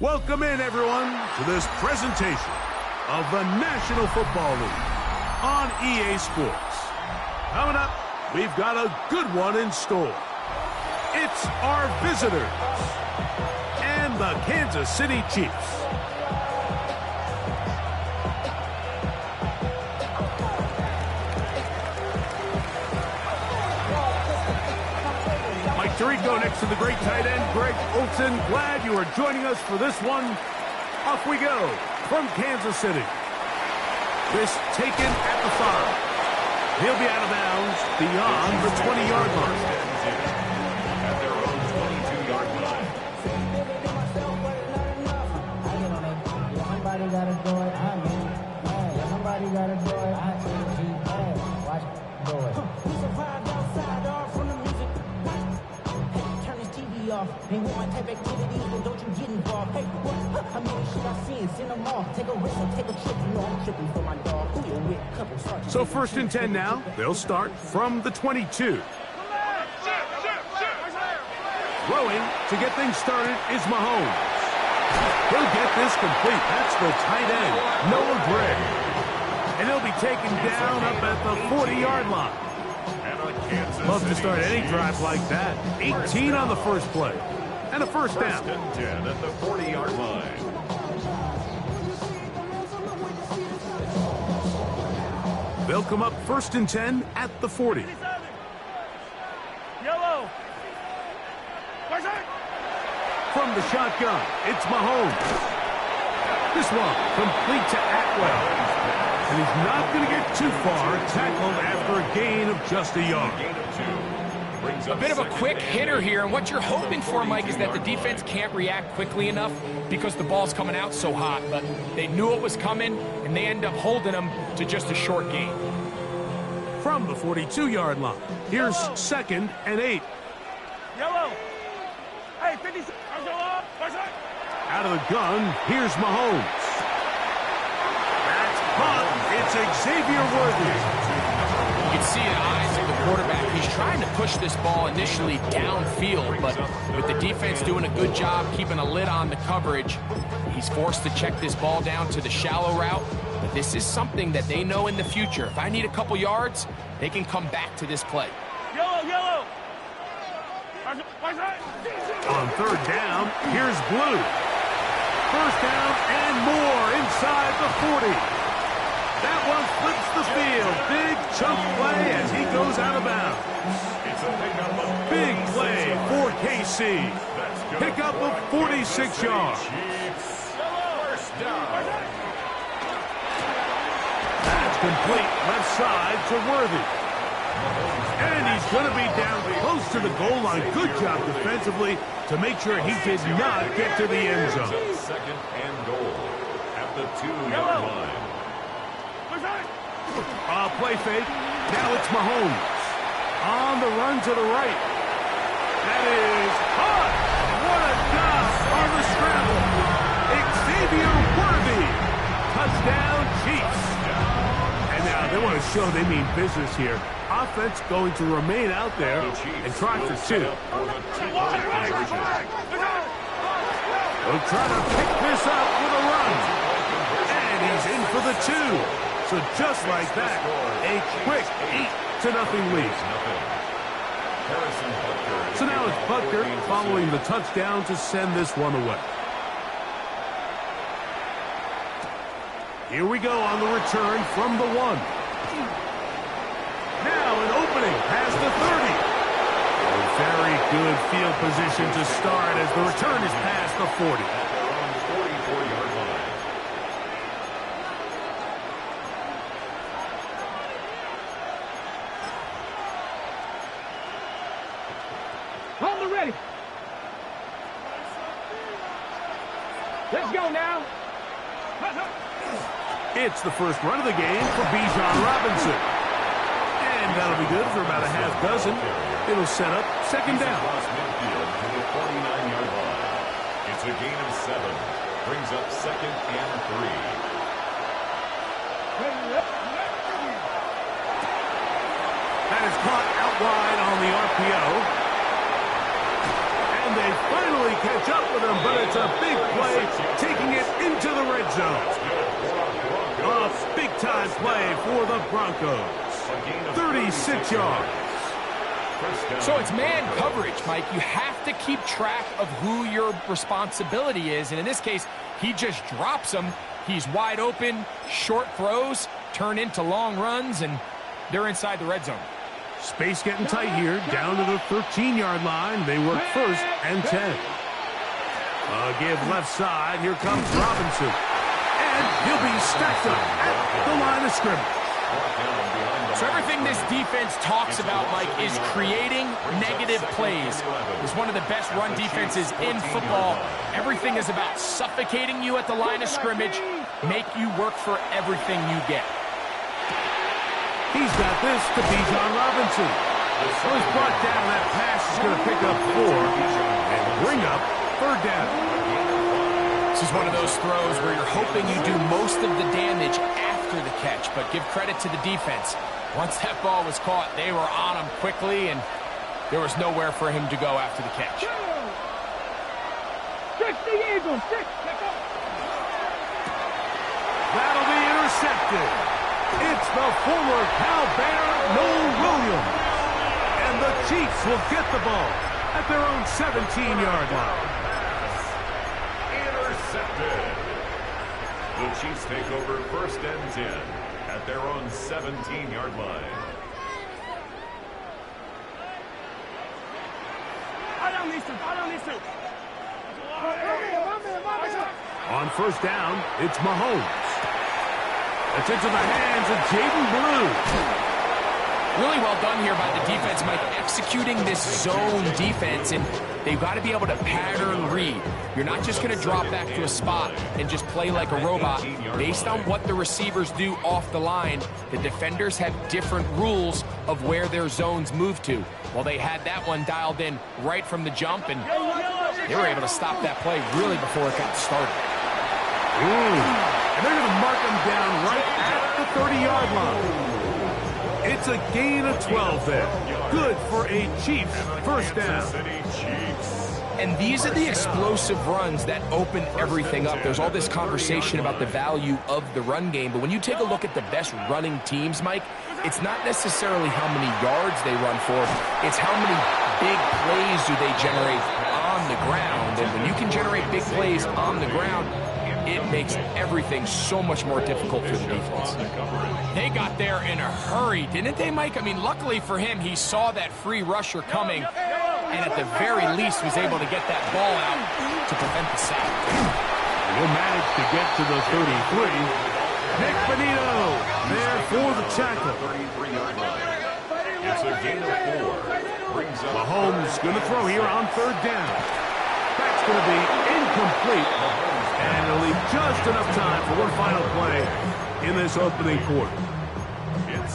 Welcome in, everyone, to this presentation of the National Football League on EA Sports. Coming up, we've got a good one in store. It's our visitors and the Kansas City Chiefs. Mike Tirico next to the great tight end, Greg Olsen. Glad you are joining us for this one. Off we go from Kansas City. This taken at the 5. He'll be out of bounds beyond the 20-yard line. At their own 22-yard line. Somebody gotta do it. Somebody gotta do it. Watch do it. We survived outside off from the music. Hey, turn this TV off. Ain't with my type activities, but don't you get involved. Hey, what? I mean, shit I seen, send them off. Take a risk and take a trip. You know I'm tripping for my dog. Who you with? Couple starts. So 1st and 10 now. They'll start from the 22. Throwing to get things started is Mahomes. He'll get this complete. That's the tight end, Noah Gray. And he'll be taken down up at the 40-yard line. Love to start any drive like that. 18 on the first play. And a first down. 1st and 10 at the 40-yard line. They'll come up 1st and 10 at the 40. Yellow. From the shotgun, it's Mahomes. This one complete to Atwell. And he's not going to get too far, tackled after a gain of just a yard. Gain of 2. A bit of a quick hitter here, and what you're hoping for, Mike, is that the defense can't react quickly enough because the ball's coming out so hot. But they knew it was coming, and they end up holding them to just a short gain. From the 42-yard line, here's 2nd and 8. Yellow. Hey, 56. Out of the gun, here's Mahomes. That's caught. It's Xavier Worthy. You can see in the eyes of the quarterback, he's trying to push this ball initially downfield, but with the defense doing a good job keeping a lid on the coverage, he's forced to check this ball down to the shallow route. But this is something that they know in the future. If I need a couple yards, they can come back to this play. Yellow. On 3rd down, here's Blue. 1st down and more inside the 40. That one flips the field. Big chunk play as he goes out of bounds. Big play for KC. Pick up of 46 yards. That's complete left side to Worthy. And he's going to be down close to the goal line. Good job defensively to make sure he did not get to the end zone. 2nd and goal at the 2-yard line. Play fake. Now it's Mahomes. On the run to the right. That is caught. What a dodge on the scramble. Xavier Worthy. Touchdown, Chiefs. And now they want to show they mean business here. Offense going to remain out there and try for 2. They'll try to pick this up with a run. And he's in for the 2. So just like that, a quick 8-0 lead. So now it's Butker following the touchdown to send this one away. Here we go on the return from the 1. Now an opening past the 30. A very good field position to start as the return is past the 40. 44-yard line. Hold the ready. Let's go now. It's the first run of the game for Bijan Robinson. And that'll be good for about a half dozen. It'll set up 2nd down. Across midfield to the 49-yard line. It's a gain of 7. Brings up 2nd and 3. That is caught out wide on the RPO. And they finally catch up with him, but it's a big play red zone. A big-time play for the Broncos. 36 yards. So it's man coverage, Mike. You have to keep track of who your responsibility is. And in this case, he just drops him. He's wide open. Short throws turn into long runs, and they're inside the red zone. Space getting tight here. Down to the 13-yard line. They work 1st and 10. Give left side. Here comes Robinson. And he'll be stacked up at the line of scrimmage. So everything this defense talks about, Mike, is creating negative plays. It's one of the best run defenses in football. Everything is about suffocating you at the line of scrimmage, make you work for everything you get. He's got this to Bijan Robinson. So he's brought down. That pass is going to pick up 4 and bring up 3rd down. This is one of those throws where you're hoping you do most of the damage after the catch, but give credit to the defense. Once that ball was caught, they were on him quickly, and there was nowhere for him to go after the catch. That'll be intercepted. It's the former Cal Bear, Noel Williams. And the Chiefs will get the ball at their own 17-yard line. Intercepted. The Chiefs take over 1st and 10 at their own 17-yard line. On 1st down, it's Mahomes. It's into the hands of Jaden Blue. Really well done here by the defense, Mike, executing this zone defense, and they've got to be able to pattern read. You're not just going to drop back to a spot and just play like a robot. Based on what the receivers do off the line, the defenders have different rules of where their zones move to. Well, they had that one dialed in right from the jump, and they were able to stop that play really before it got started. And they're going to mark him down right at the 30-yard line. It's a gain of 12 there. Good for a Chiefs 1st down. And these are the explosive runs that open everything up. There's all this conversation about the value of the run game, but when you take a look at the best running teams, Mike, it's not necessarily how many yards they run for, it's how many big plays do they generate on the ground. And when you can generate big plays on the ground, it makes everything so much more difficult for the defense. They got there in a hurry, didn't they, Mike? I mean, luckily for him, he saw that free rusher coming, and at the very least was able to get that ball out to prevent the sack. He'll manage to get to the 33. Nick Bonito there for the tackle. 33-yard line. It's a gain of 4. Brings up Mahomes going to throw here on 3rd down. That's going to be incomplete. And it'll leave just enough time for one final play in this opening quarter.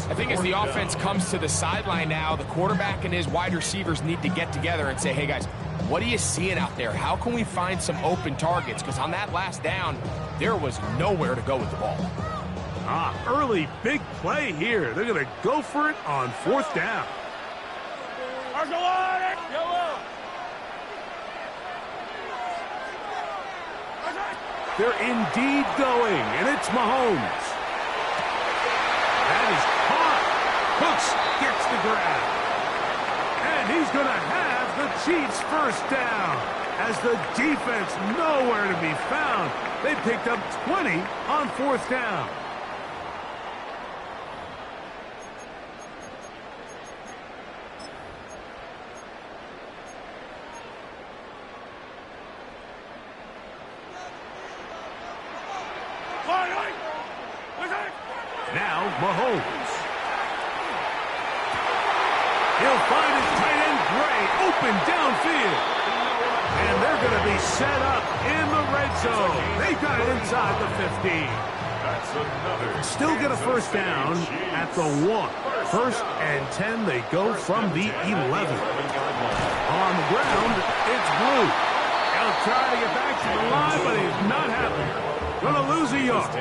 I think as the offense comes to the sideline now, the quarterback and his wide receivers need to get together and say, hey, guys, what are you seeing out there? How can we find some open targets? Because on that last down, there was nowhere to go with the ball. Early big play here. They're going to go for it on 4th down. They're indeed going, and it's Mahomes. That is caught. Cooks gets the grab. And he's going to have the Chiefs 1st down. As the defense nowhere to be found. They picked up 20 on 4th down. Now, Mahomes. He'll find his tight end, Gray, open downfield. And they're going to be set up in the red zone. They've got it inside the 15. That's another. Still get a 1st down at the 1. 1st and 10, they go from the 11. On the ground, it's Blue. He'll try to get back to the line, but he's not happy. Gonna lose a yard.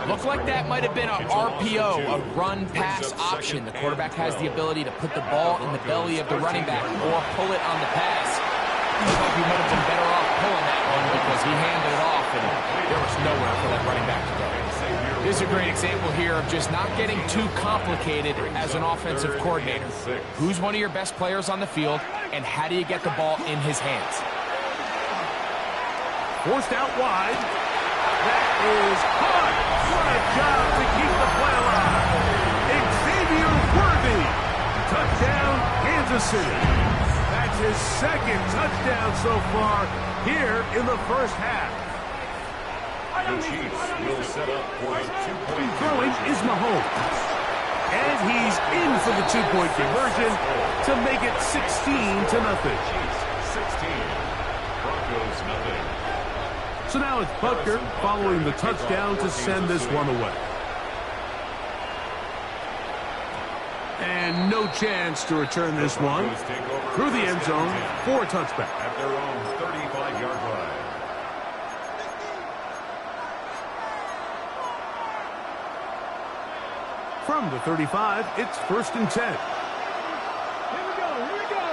Looked like that might have been a RPO, a run-pass option. The quarterback has the ability to put the ball in the belly of the running back or pull it on the pass. I thought he might have been better off pulling that one because he handed it off, and there was nowhere for that running back to go. This is a great example here of just not getting too complicated as an offensive coordinator. Who's one of your best players on the field, and how do you get the ball in his hands? Forced out wide. That is hard. What a job to keep the play alive. Xavier Worthy. Touchdown, Kansas City. That's his second touchdown so far here in the first half. The Chiefs will set up for a two-point Throwing is Mahomes. And he's in for the two-point conversion to make it 16-0. Chiefs 16. Broncos nothing. So now it's Butker following the touchdown to send this one away. And no chance to return this one through the end zone for a touchback. At their own 35-yard line. From the 35, it's 1st and 10. Here we go. Here we go.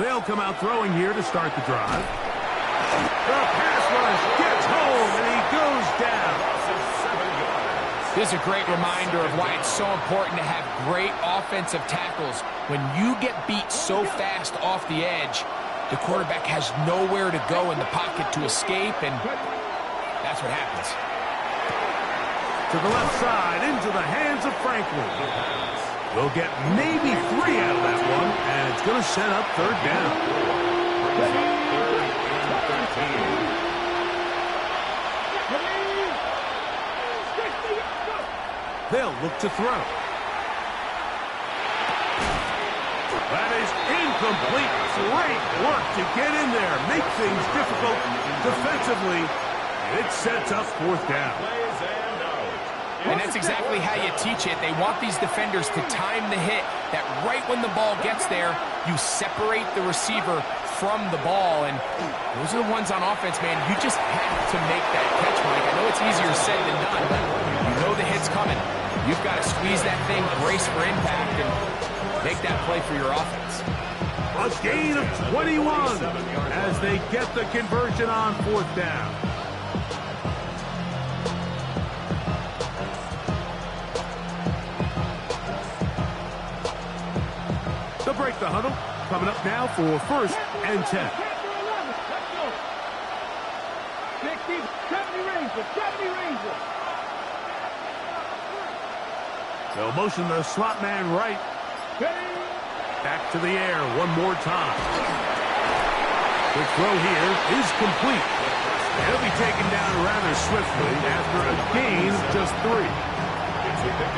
They'll come out throwing here to start the drive. The pass rush gets home, and he goes down. This is a great reminder of why it's so important to have great offensive tackles. When you get beat so fast off the edge, the quarterback has nowhere to go in the pocket to escape, and that's what happens. To the left side, into the hands of Franklin. They'll get maybe 3 out of that one, and it's going to set up 3rd down. They'll look to throw. That is incomplete. Great work to get in there. Make things difficult defensively. It sets up 4th down. And that's exactly how you teach it. They want these defenders to time the hit, that right when the ball gets there, you separate the receiver from the ball. And those are the ones on offense, man. You just have to make that catch, Mike. I know it's easier said than done, but you know the hit's coming. You've got to squeeze that thing, brace for impact, and make that play for your offense. A gain of 21 as they get the conversion on 4th down. They'll break the huddle. Coming up now for 1st and 10. 70 Rangers. 70 Rangers. They'll motion the slot man right. Back to the air one more time. The throw here is complete. He'll be taken down rather swiftly after a gain of just 3.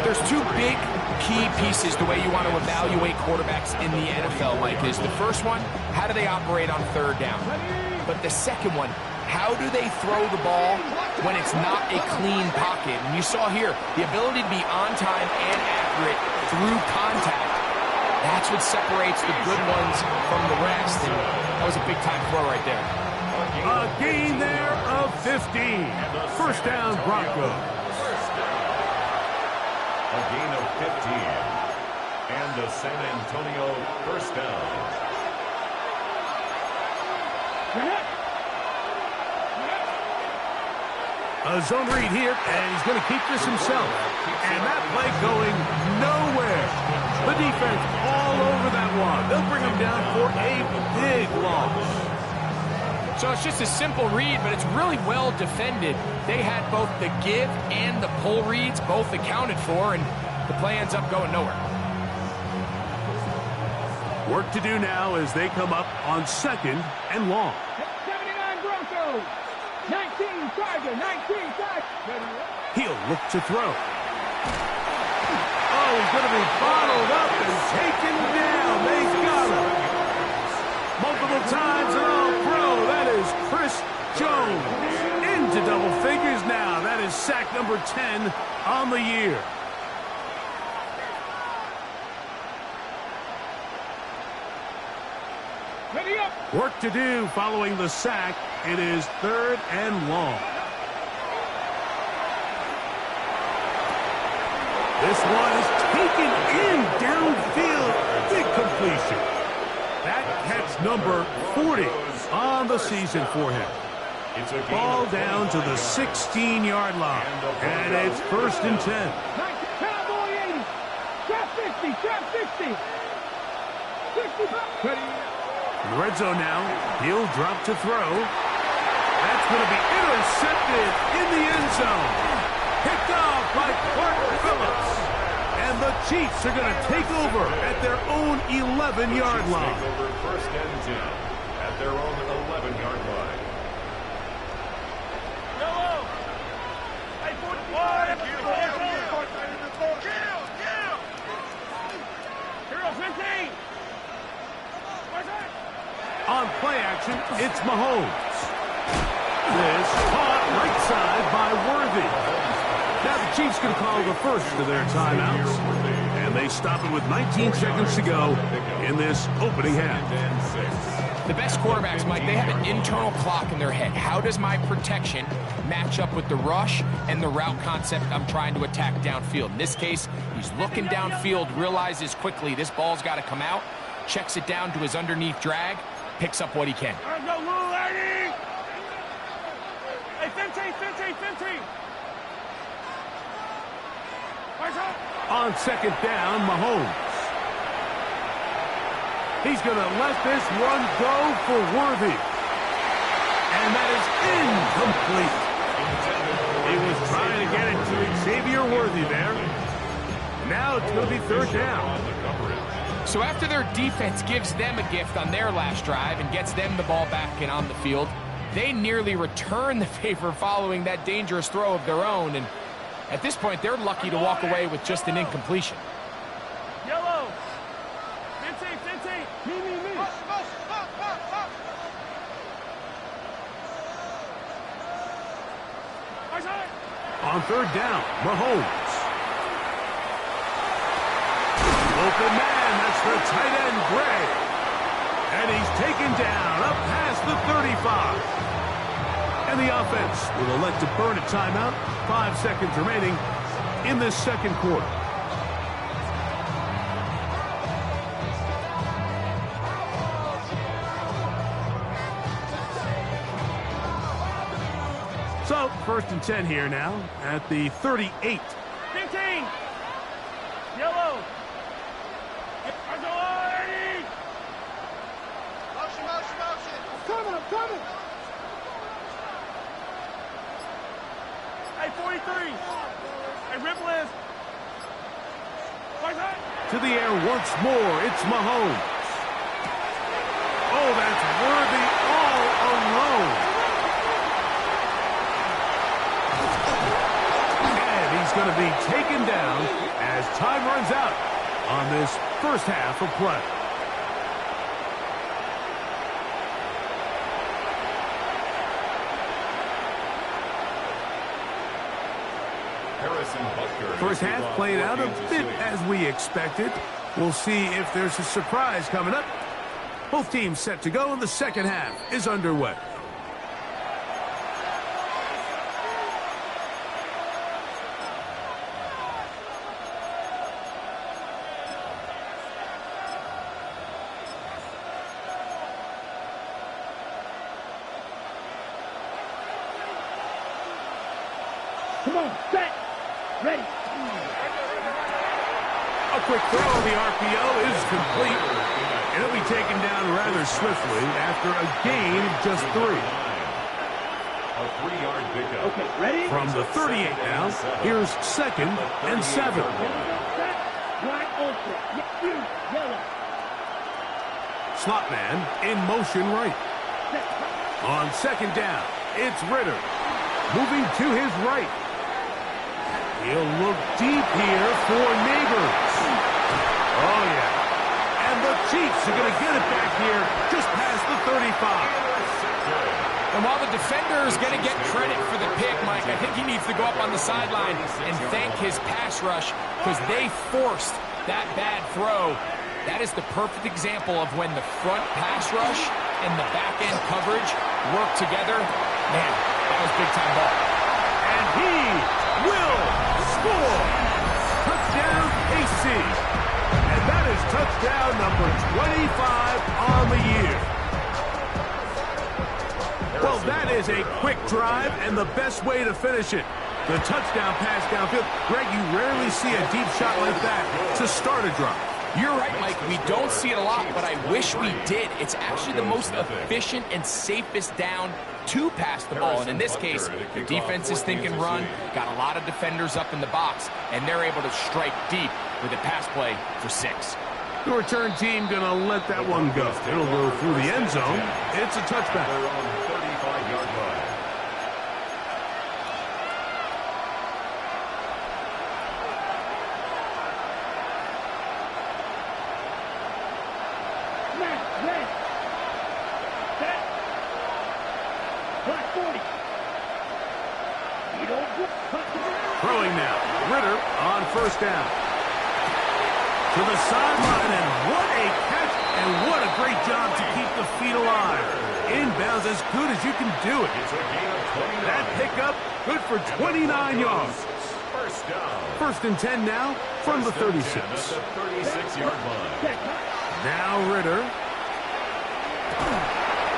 There's 2 big key pieces the way you want to evaluate quarterbacks in the NFL, Mike. Is the first one, how do they operate on 3rd down? But the second one, how do they throw the ball when it's not a clean pocket? And you saw here, the ability to be on time and accurate through contact. That's what separates the good ones from the rest. And that was a big-time throw right there. A gain there of 15. 1st down, Broncos. A gain of 15. And a San Antonio 1st down. A zone read here, and he's going to keep this himself. And that play going nowhere. The defense all over that one. They'll bring him down for a big loss. So it's just a simple read, but it's really well defended. They had both the give and the pull reads both accounted for, and the play ends up going nowhere. Work to do now as they come up on 2nd and long. 79 Broncos. 19 Tiger. 19 Tiger. He'll look to throw. Oh, he's going to be bottled up and taken down. They got him. Multiple times and all-pro. That is Chris Jones. Into double figures now. That is sack number 10 on the year. Ready up. Work to do following the sack. It is 3rd and long. This one is taken in downfield. Big completion. That catch That's number 40 on the season for him. Ball down to the 16-yard line, and it's 1st and 10. Cowboy 80. Trap 50. Trap 60. 60. In the red zone now, he'll drop to throw. That's going to be intercepted in the end zone. Picked off by Clark Phillips. And the Chiefs are going to take over at their own 11-yard line. Take over 1st and 10 at their own 11-yard line. On play action, it's Mahomes. This caught right side by Worthy. Now the Chiefs can call the first of their timeouts. And they stop it with 19 seconds to go in this opening half. The best quarterbacks, Mike, they have an internal clock in their head. How does my protection match up with the rush and the route concept I'm trying to attack downfield? In this case, he's looking downfield, realizes quickly this ball's got to come out, checks it down to his underneath drag, picks up what he can. Let's go, Lou, lady! Hey, 15. On 2nd down, Mahomes. He's going to let this one go for Worthy. And that is incomplete. He was trying to get it to Xavier Worthy there. Now it's going to be 3rd down. So after their defense gives them a gift on their last drive and gets them the ball back and on the field, they nearly return the favor following that dangerous throw of their own. And at this point, they're lucky to walk away with just an incompletion. Yellow. 15. Me. On 3rd down, Mahomes. Open man, that's the tight end, Gray. And he's taken down up past the 35. And the offense will elect to burn a timeout. 5 seconds remaining in this 2nd quarter. So, 1st and 10 here now at the 38. 15. Yellow. I'm coming. Hey, 43. Hey, Ripple. To the air once more, it's Mahomes. Oh, that's Worthy all alone. And he's going to be taken down as time runs out on this 1st half of play. First half played out a bit as we expected. We'll see if there's a surprise coming up. Both teams set to go, and the 2nd half is underway. Come on, set, ready. A quick throw on the RPO is complete. And it'll be taken down rather swiftly after a gain of just 3. A 3-yard pickup. Okay, ready? From the 38 now, here's 2nd and 7. Set, wide open. Yellow. Slot man in motion right. On 2nd down, it's Ritter. Moving to his right. He'll look deep here for Neighbors. Oh, yeah. And the Chiefs are going to get it back here just past the 35. And while the defender is going to get credit for the pick, Mike, I think he needs to go up on the sideline and thank his pass rush because they forced that bad throw. That is the perfect example of when the front pass rush and the back end coverage work together. Man, that was big-time ball. And he will score. Touchdown, AC. And that is touchdown number 25 on the year. Well, that is a quick drive and the best way to finish it. The touchdown pass downfield. Greg, you rarely see a deep shot like that to start a drive. You're right, Mike. We don't see it a lot, but I wish we did. It's actually the most efficient and safest down to pass the ball. And in this case, the defense is thinking run, got a lot of defenders up in the box, and they're able to strike deep with a pass play for 6. The return team going to let that one go. It'll go through the end zone. It's a touchback. They're on 35-yard line. Throwing now. Ritter on first down. To the sideline, and what a catch, and what a great job to keep the feet alive. Inbounds as good as you can do it. That pickup, good for 29 yards. First down. First and 10 now from the 36. At the 36-yard line. Now Ritter.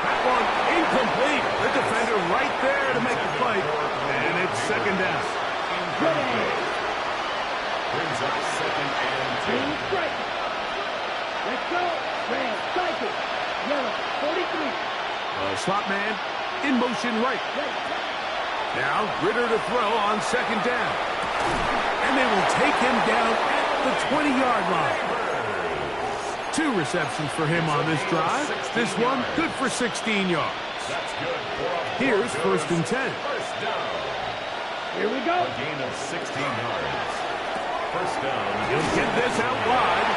That one incomplete. The defender right there to make the play. And it's second down. Brings up second and 10. Let's go. Red, cycle. Yellow, 43. Slot man in motion right. Now Ritter to throw on second down. And they will take him down at the 20-yard line. 2 receptions for him on this drive. This one good for 16 yards. That's good. Here's first and 10. First down. Here we go. A gain of 16 yards. First down. He'll get this out wide.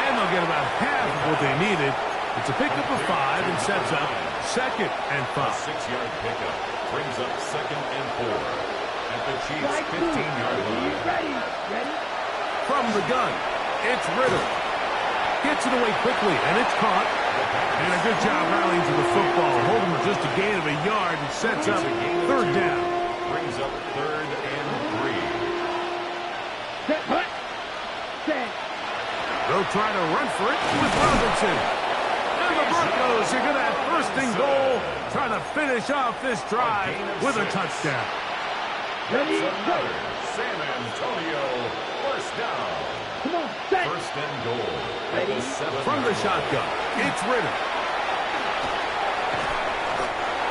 And they'll get about half of what they needed. It's a pickup of 5 and sets up second and 5. A 6-yard pickup brings up second and 4. At the Chiefs' 15-yard line. Ready. From the gun, it's Ritter. Gets it away quickly, and it's caught. And a good job rallying to the football. Holding just a gain of a yard and sets up third down. Brings up third and 3. Set, hut. Set. They'll try to run for it with Robinson. And the Broncos are going to have first and goal, trying to finish off this drive with a touchdown. Ready, go. San Antonio, first down. Come on, set. First and goal. At the 7-yard From the line. shotgun, it's Ritter.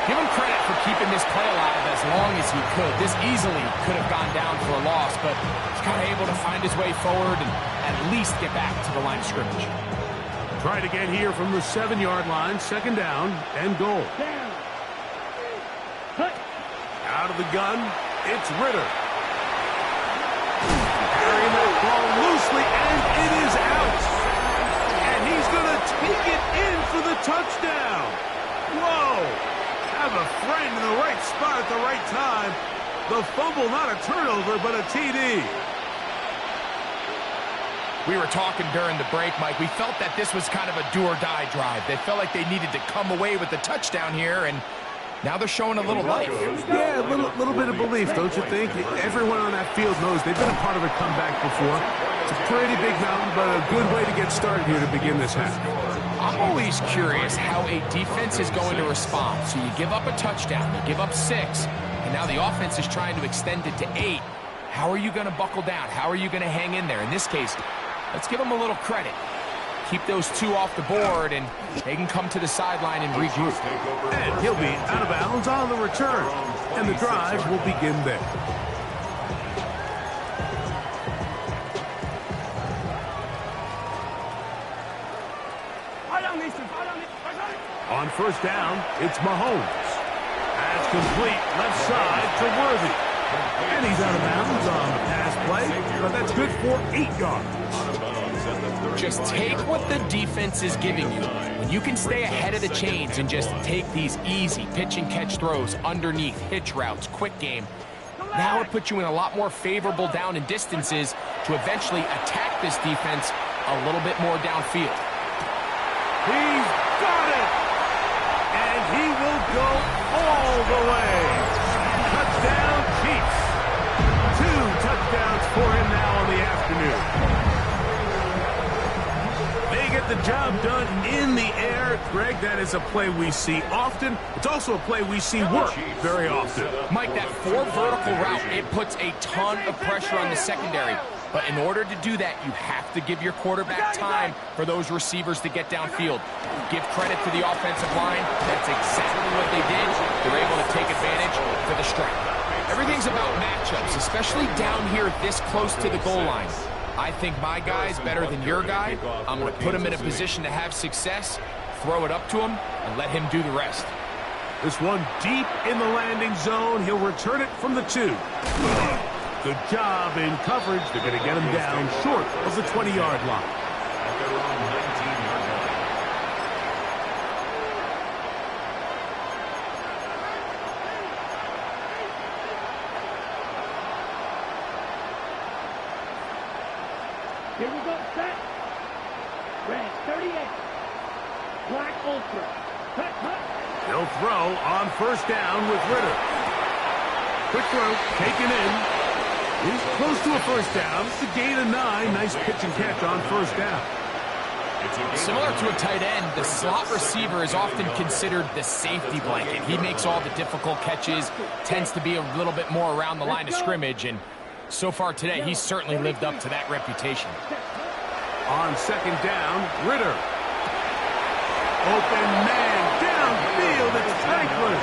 Give him credit for keeping this play alive as long as he could. This easily could have gone down for a loss, but he's kind of able to find his way forward and at least get back to the line of scrimmage. Try to get here from the 7-yard line, second down and goal. Down. Hut. Out of the gun, it's Ritter. Carrying that ball loosely, and it is out. And he's going to take it in for the touchdown. Whoa. Have a friend in the right spot at the right time. The fumble, not a turnover, but a TD. We were talking during the break, Mike. We felt that this was kind of a do-or-die drive. They felt like they needed to come away with the touchdown here, and now they're showing a little life. Yeah, a little bit of belief, don't you think? Everyone on that field knows they've been a part of a comeback before. It's a pretty big mountain, but a good way to get started here to begin this half. I'm always curious how a defense is going to respond. So you give up a touchdown, you give up 6, and now the offense is trying to extend it to 8. How are you going to buckle down? How are you going to hang in there? In this case, let's give them a little credit. Keep those 2 off the board, and they can come to the sideline and regroup. And he'll be out of bounds on the return, and the drive will begin there. On first down, it's Mahomes. That's complete left side to Worthy. And he's out of bounds on the pass play, but that's good for 8 yards. Just take what the defense is giving you. When you can stay ahead of the chains and just take these easy pitch and catch throws underneath, hitch routes, quick game, now it puts you in a lot more favorable down and distances to eventually attack this defense a little bit more downfield. He's got it! And he will go all the way. Touchdown, Chiefs. 2 touchdowns for him now in the afternoon. get the job done in the air. Greg, that is a play we see often. It's also a play we see work very often. Mike, that 4 vertical route, it puts a ton of pressure on the secondary. But in order to do that, you have to give your quarterback time for those receivers to get downfield. Give credit to the offensive line. That's exactly what they did. They're able to take advantage for the strike. Everything's about matchups, especially down here this close to the goal line. I think my guy's better than your guy. I'm going to put him in a position to have success, throw it up to him, and let him do the rest. This one deep in the landing zone. He'll return it from the 2. Good job in coverage. They're going to get him down short of the 20-yard line. At their own 19-yard line. Here we go, set. Red, 38. Black Ultra. Cut, cut. They'll throw on first down with Ritter. Quick throw, taken in. He's close to a first down. It's a gain of 9. Nice pitch and catch on first down. Similar to a tight end, the slot receiver is often considered the safety blanket. He makes all the difficult catches, tends to be a little bit more around the line of scrimmage, and so far today, he's certainly lived up to that reputation. On second down, Ritter. Open man, downfield, it's Franklin.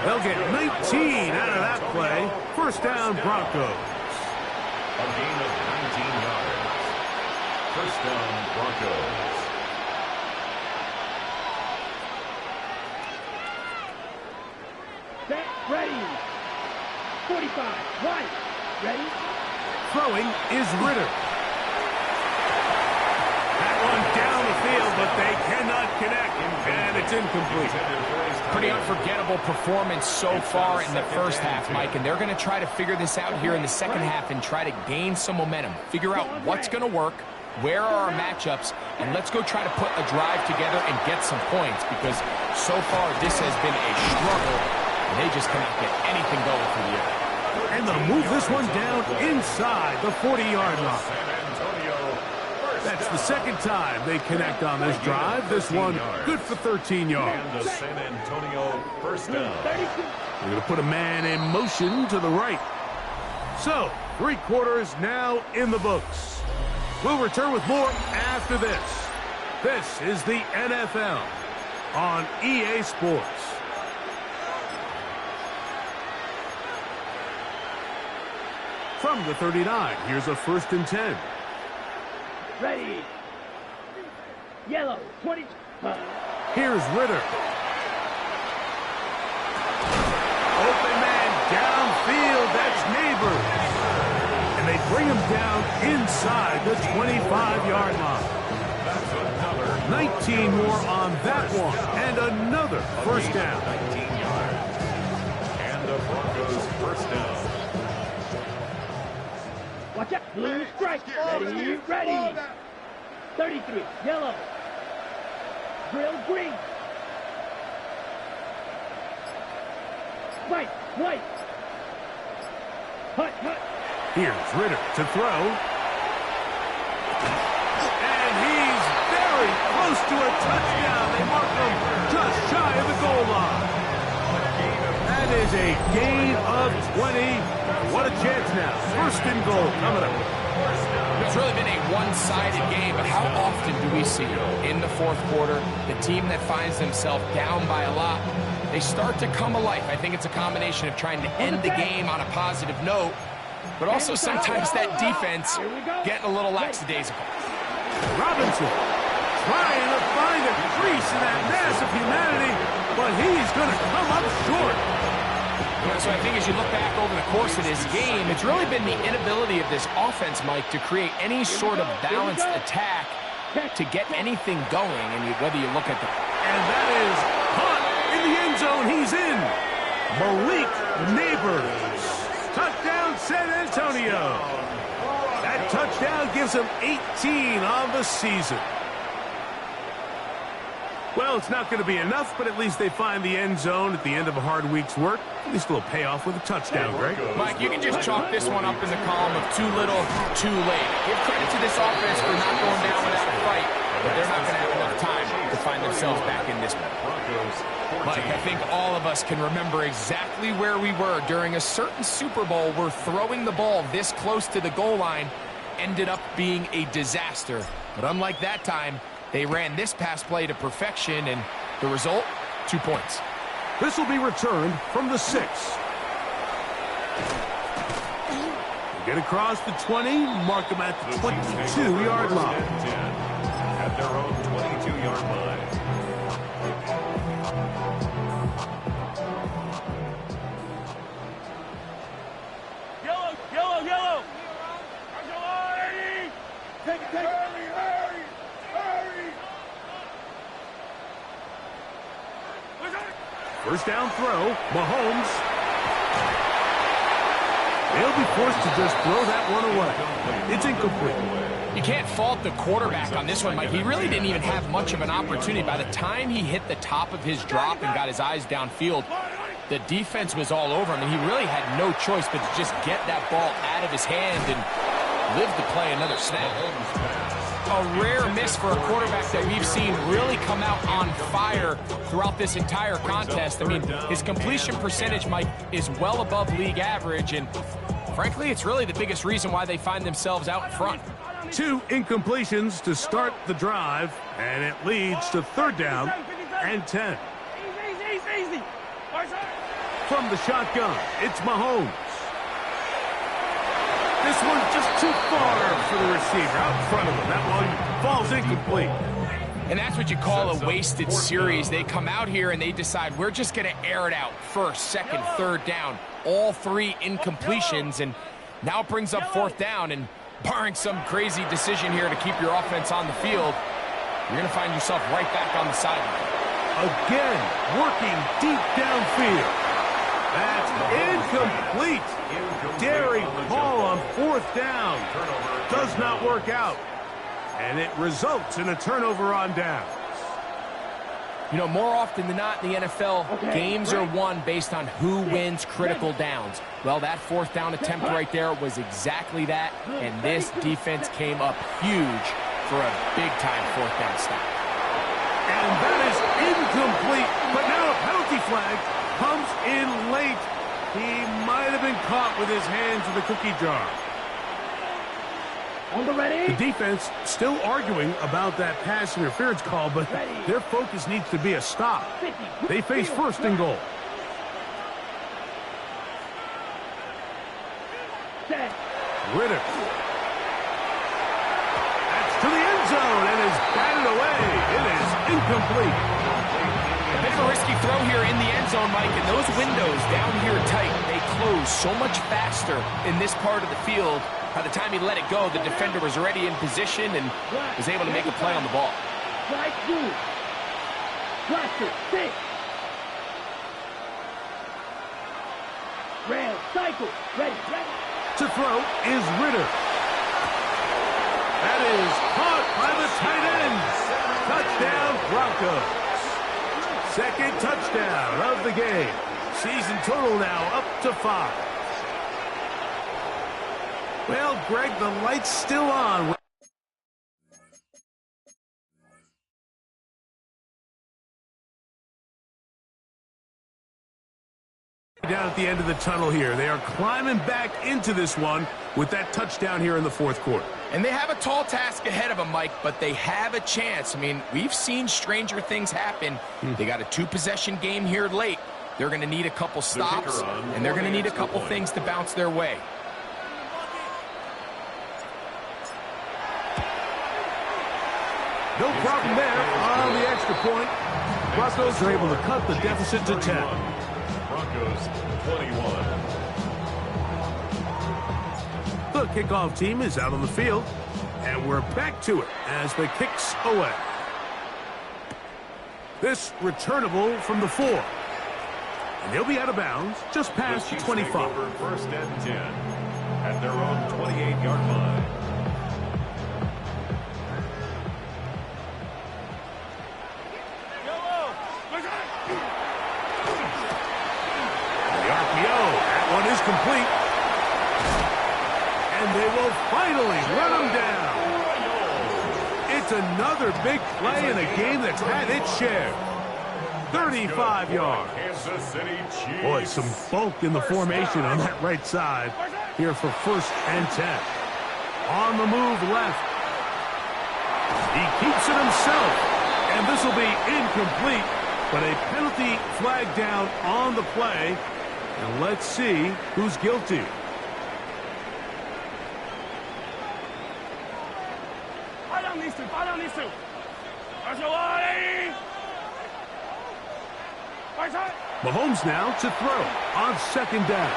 They'll get 19 out of that play. First down, Broncos. A gain of 19 yards. First down, Broncos. Set, ready. 45, right. Ready? Throwing is Ritter. That one down the field, but they cannot connect, and it's incomplete. Pretty unforgettable performance so far in the first half, Mike, and they're going to try to figure this out here in the second half and try to gain some momentum. Figure out what's going to work, where are our matchups, and let's go try to put a drive together and get some points, because so far this has been a struggle, and they just cannot get anything going for the air. And they'll move this one down inside the 40-yard line. That's the second time they connect on this drive. This one good for 13 yards. And the San Antonio first down. They're going to put a man in motion to the right. So, 3 quarters now in the books. We'll return with more after this. This is the NFL on EA Sports. From the 39, here's a 1st and 10. Ready. Yellow, 20. Here's Ritter. Open man downfield. That's Neighbors. And they bring him down inside the 25-yard line. 19 more on that one. And another first down. 19 yards. And the Broncos first down. Watch out. Blue strike. Ready, ready. 33, yellow. Drill green. White, white. Hut, hut. Here's Ritter to throw. And he's very close to a touchdown. They mark him just shy of the goal line. That is a gain of 20. What a chance now. First and goal coming up. It's really been a one-sided game, but how often do we see in the fourth quarter the team that finds themselves down by a lot, they start to come alive. I think it's a combination of trying to end the game on a positive note, but also sometimes that defense getting a little lackadaisical. Robinson trying to find a crease in that mass of humanity, but he's going to come up short. Yeah, so I think as you look back over the course of this game, it's really been the inability of this offense, Mike, to create any sort of balanced attack to get anything going, and whether you look at the... And that is caught in the end zone. He's in. Malik Neighbors. Touchdown, San Antonio. That touchdown gives him 18 on the season. Well, it's not going to be enough, but at least they find the end zone at the end of a hard week's work. At least a little payoff with a touchdown, Greg. Mike, you can just chalk this one up in the column of too little, too late. Give credit to this offense for not going down without a fight. themselves back in this one. Mike, I think all of us can remember exactly where we were during a certain Super Bowl where throwing the ball this close to the goal line ended up being a disaster. But unlike that time, they ran this pass play to perfection, and the result, 2 points. This will be returned from the 6. Get across the 20, mark them at the 22-yard line. At their own 22-yard line. Yellow, yellow, yellow. Take it. Hurry. First down throw, Mahomes. They'll be forced to just throw that one away. It's incomplete. You can't fault the quarterback on this one, Mike. He really didn't even have much of an opportunity. By the time he hit the top of his drop and got his eyes downfield, the defense was all over him, and he really had no choice but to just get that ball out of his hand and live to play another snap. A rare miss for a quarterback that we've seen really come out on fire throughout this entire contest. I mean, his completion percentage, Mike, is well above league average, and frankly, it's really the biggest reason why they find themselves out in front. 2 incompletions to start the drive, and it leads to 3rd down and 10. Easy. From the shotgun, it's Mahomes. This one's just too far for the receiver out in front of him. That one falls incomplete. And that's what you call a wasted series. They come out here and they decide we're just going to air it out. 1st, 2nd, 3rd down. All 3 incompletions, and now it brings up 4th down. And barring some crazy decision here to keep your offense on the field, you're going to find yourself right back on the sideline. Again, working deep downfield. That's incomplete. Daring call on 4th down. Does not work out. And it results in a turnover on downs. You know, more often than not in the NFL, games are won based on who wins critical downs. Well, that 4th down attempt right there was exactly that, and this defense came up huge for a big-time 4th down stop. And that is incomplete, but now a penalty flag comes in late. He might have been caught with his hands in the cookie jar. The defense still arguing about that pass interference call, but their focus needs to be a stop. They face 1st and goal. Ritter. That's to the end zone and is batted away. It is incomplete. A bit of a risky throw here in the end zone, Mike, and those windows down here tight, they close so much faster in this part of the field. By the time he let it go, the defender was already in position and was able to make a play on the ball. To throw is Ritter. That is caught by the tight end. Touchdown, Broncos. 2nd touchdown of the game. Season total now up to 5. Well, Greg, the light's still on. Down at the end of the tunnel here. They are climbing back into this one with that touchdown here in the 4th quarter. And they have a tall task ahead of them, Mike, but they have a chance. I mean, we've seen stranger things happen. They got a 2-possession game here late. They're going to need a couple stops, and they're going to need a couple things to bounce their way. No problem there on the extra point. Broncos are able to cut the deficit to 10. Broncos 21. The kickoff team is out on the field, and we're back to it as the kick's away. This returnable from the 4. And they'll be out of bounds just past the 25. 1st and 10 at their own 28-yard line. Is complete. And they will finally run him down. It's Just another big play in a game that's had its share. 35 yards. Kansas City Chiefs. Boy, some bulk in the formation on that right side here for 1st and 10. On the move left. He keeps it himself, and this will be incomplete, but a penalty flag down on the play, and let's see who's guilty. Mahomes now to throw on 2nd down.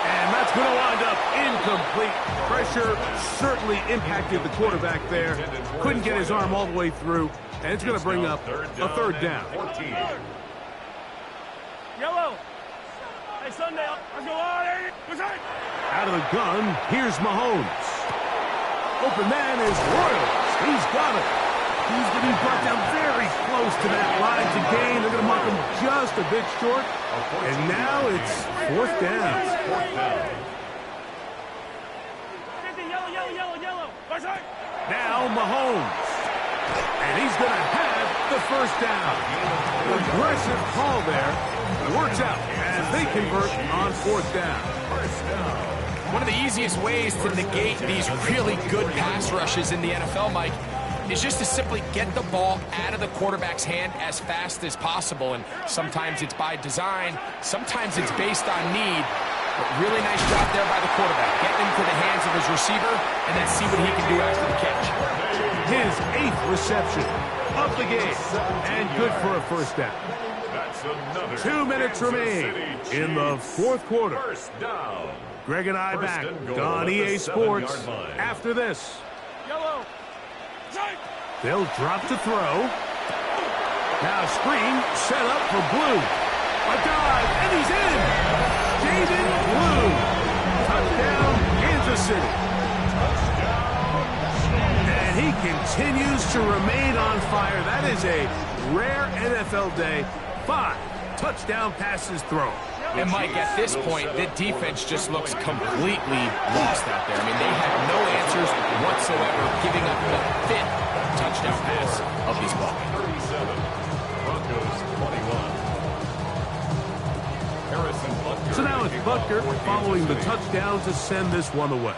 And that's going to wind up incomplete. Pressure certainly impacted the quarterback there. Couldn't get his arm all the way through, and it's going to bring up a 3rd down. Yellow. Hey, Sunday. Let's go on. Out of the gun, here's Mahomes. Open man is Royals. He's got it. He's going to be brought down very close to that line to gain. They're going to mark him just a bit short. And now it's 4th down. Now Mahomes. And he's going to have the 1st down. Aggressive call there. Works out as they convert on 4th down. One of the easiest ways to negate these really good pass rushes in the NFL, Mike, is just to simply get the ball out of the quarterback's hand as fast as possible. And sometimes it's by design, sometimes it's based on need. But really nice job there by the quarterback, getting into the hands of his receiver, and then see what he can do after the catch. His 8th reception of the game, and good for a 1st down. 2 minutes remain in the 4th quarter. Greg and I back on EA Sports after this. They'll drop to throw. Now screen set up for Blue. A dive, and he's in. Jaden Blue. Touchdown, Kansas City. And he continues to remain on fire. That is a rare NFL day. 5 touchdown passes thrown. And Mike, at this point, the defense just looks completely lost out there. I mean, they have no answers whatsoever, giving up the 5th touchdown pass of this ball. 37, Broncos 21. Harrison Butker. So now it's Butker following the touchdown to send this one away.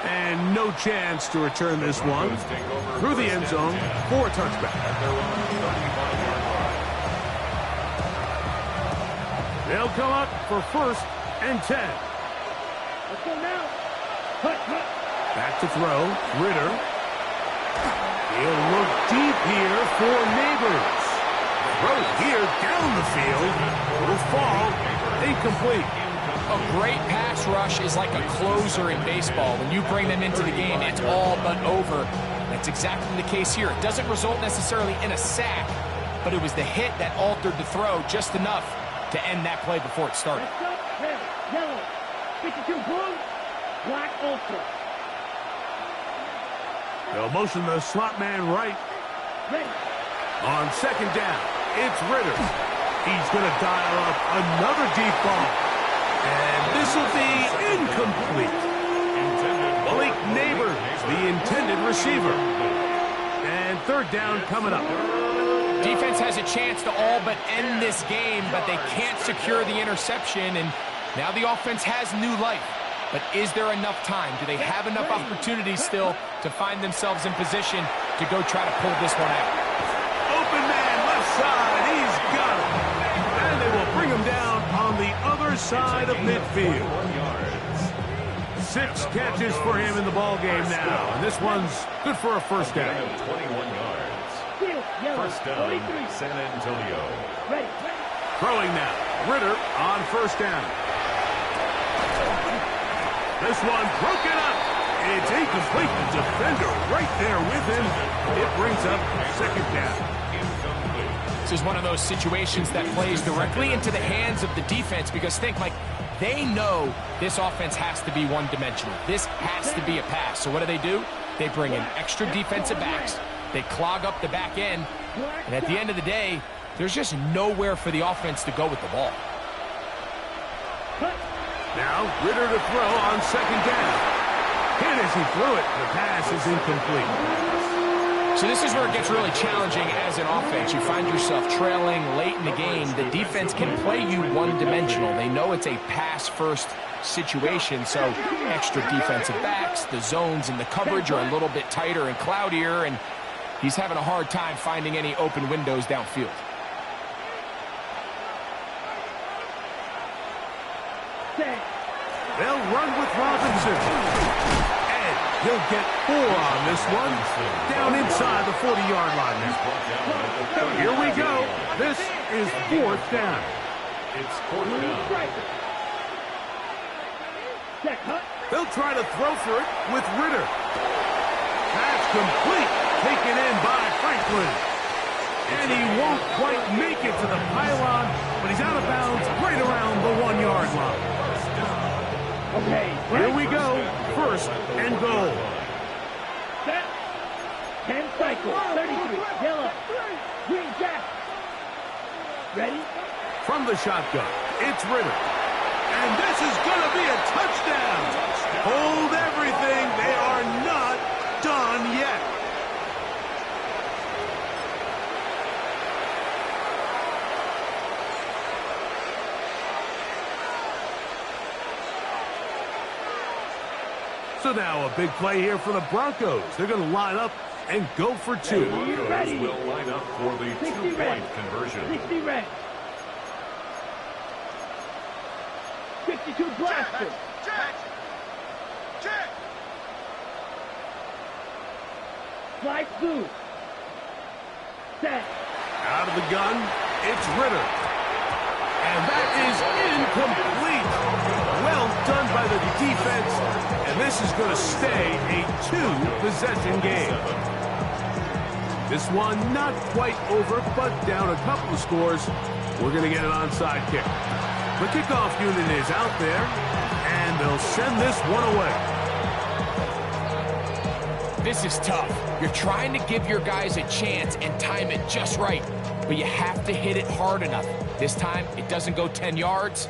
And no chance to return this one through the end zone for a touchback. They'll come up for 1st and 10. Let's go now. Back to throw. Ritter. He'll look deep here for Neighbors. Throw here down the field. Will fall. Incomplete. A great pass rush is like a closer in baseball. When you bring them into the game, it's all but over. That's exactly the case here. It doesn't result necessarily in a sack, but it was the hit that altered the throw just enough to end that play before it started. Red, yellow, 52 blue, black ultra. They'll motion the slot man right. Ready. On 2nd down, it's Ritter. He's going to dial up another deep ball. And this will be incomplete. Blake Neighbors, the intended receiver. And 3rd down coming up. Defense has a chance to all but end this game, but they can't secure the interception, and now the offense has new life. But is there enough time? Do they have enough opportunities still to find themselves in position to go try to pull this one out? Open man left side. He's got it. And they will bring him down on the other side of midfield. 6 catches for him in the ball game now, and this one's good for a 1st down. 21 yards. 1st down, San Antonio. Ready. Throwing now. Ritter on 1st down. This one broken up. It's incomplete. The defender right there with him. It brings up 2nd down. This is one of those situations that plays directly into the hands of the defense, because think, like, they know this offense has to be one-dimensional. This has to be a pass. So what do? They bring in extra defensive backs. They clog up the back end. And at the end of the day, there's just nowhere for the offense to go with the ball. Now, Ritter to throw on 2nd down. as he threw it. The pass is incomplete. So this is where it gets really challenging as an offense. You find yourself trailing late in the game. The defense can play you one-dimensional. They know it's a pass-first situation, so extra defensive backs, the zones and the coverage are a little bit tighter and cloudier, and he's having a hard time finding any open windows downfield. They'll run with Robinson. And he'll get 4 on this one. Down inside the 40-yard line now. Here we go. This is 4th down. It's 4th down. They'll try to throw for it with Ritter. That's complete. Taken in by Franklin. And he won't quite make it to the pylon, but he's out of bounds right around the 1-yard line. Okay. Here we go. 1st and goal. Set. 10 cycles. 33. Yellow. Green jack. Ready? From the shotgun, it's Ritter. And this is going to be a touchdown. Hold everything. They are not done yet. So now a big play here for the Broncos. They're going to line up and go for 2. Broncos will line up for the 2-point conversion. 60 red. 52 blaster. Check. Slide blue. Set. Out of the gun, it's Ritter. And that is incomplete. Well done by the defense. And this is going to stay a 2-possession game. This one not quite over, but down a couple of scores. We're going to get an onside kick. The kickoff unit is out there, and they'll send this one away. This is tough. You're trying to give your guys a chance and time it just right, but you have to hit it hard enough. This time, it doesn't go 10 yards.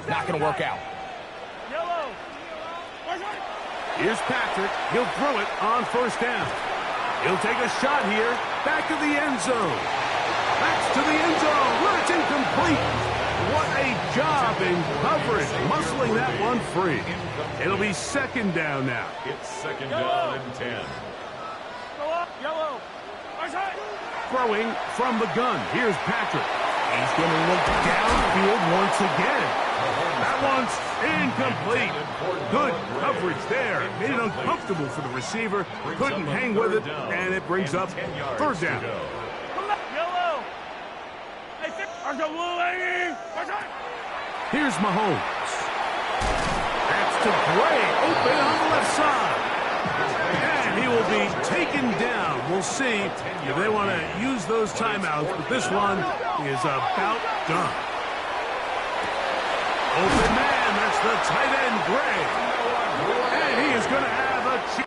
Not going to work out. Here's Patrick. He'll throw it on 1st down. He'll take a shot here. Back to the end zone. Backs to the end zone. Well, it's incomplete. What a job in coverage, muscling that one free. It'll be 2nd down now. It's 2nd down and 10. Yellow. Throwing from the gun. Here's Patrick. He's going to look downfield once again. That one's incomplete. Good coverage there. Made it uncomfortable for the receiver. Couldn't hang with it, and it brings up 3rd down. Yellow. Here's Mahomes. That's to Gray. Open on the left side. And he will be taken down. We'll see if they want to use those timeouts, but this one is about done. Open man, that's the tight end, Gray. And he is going to have a chance.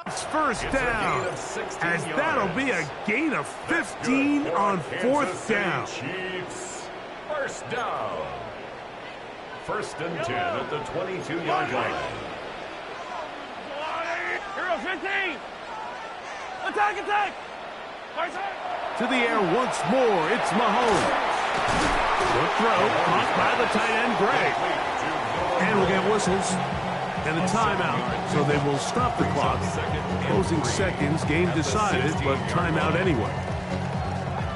It's 1st down, as that'll be a gain of 15 on 4th down. Chiefs, 1st down. 1st and 10 at the 22-yard line. Hero 15. Attack. To the air once more, it's Mahomes. Good throw, caught by the tight end, Gray. And we'll get whistles and a timeout, so they will stop the clock. Closing seconds, game decided, but timeout anyway.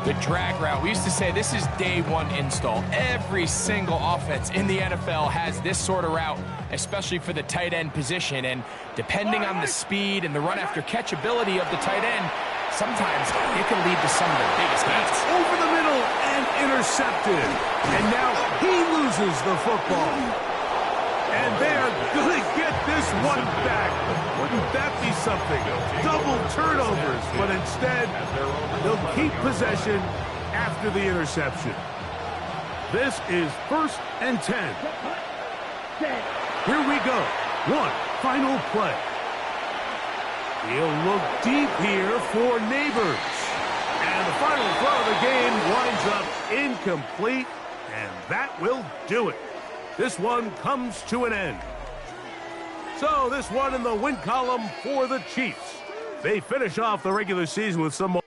The drag route. We used to say this is day 1 install. Every single offense in the NFL has this sort of route, especially for the tight end position. And depending on the speed and the run-after-catch ability of the tight end, sometimes it can lead to some of the biggest gains. Over the middle and intercepted. And now he loses the football. And they are going to get this one back. Wouldn't that be something? Double turnovers, but instead, they'll keep possession after the interception. This is 1st and 10. Here we go. One final play. He'll look deep here for Neighbors. And the final throw of the game winds up incomplete, and that will do it. This one comes to an end. So this one in the win column for the Chiefs. They finish off the regular season with some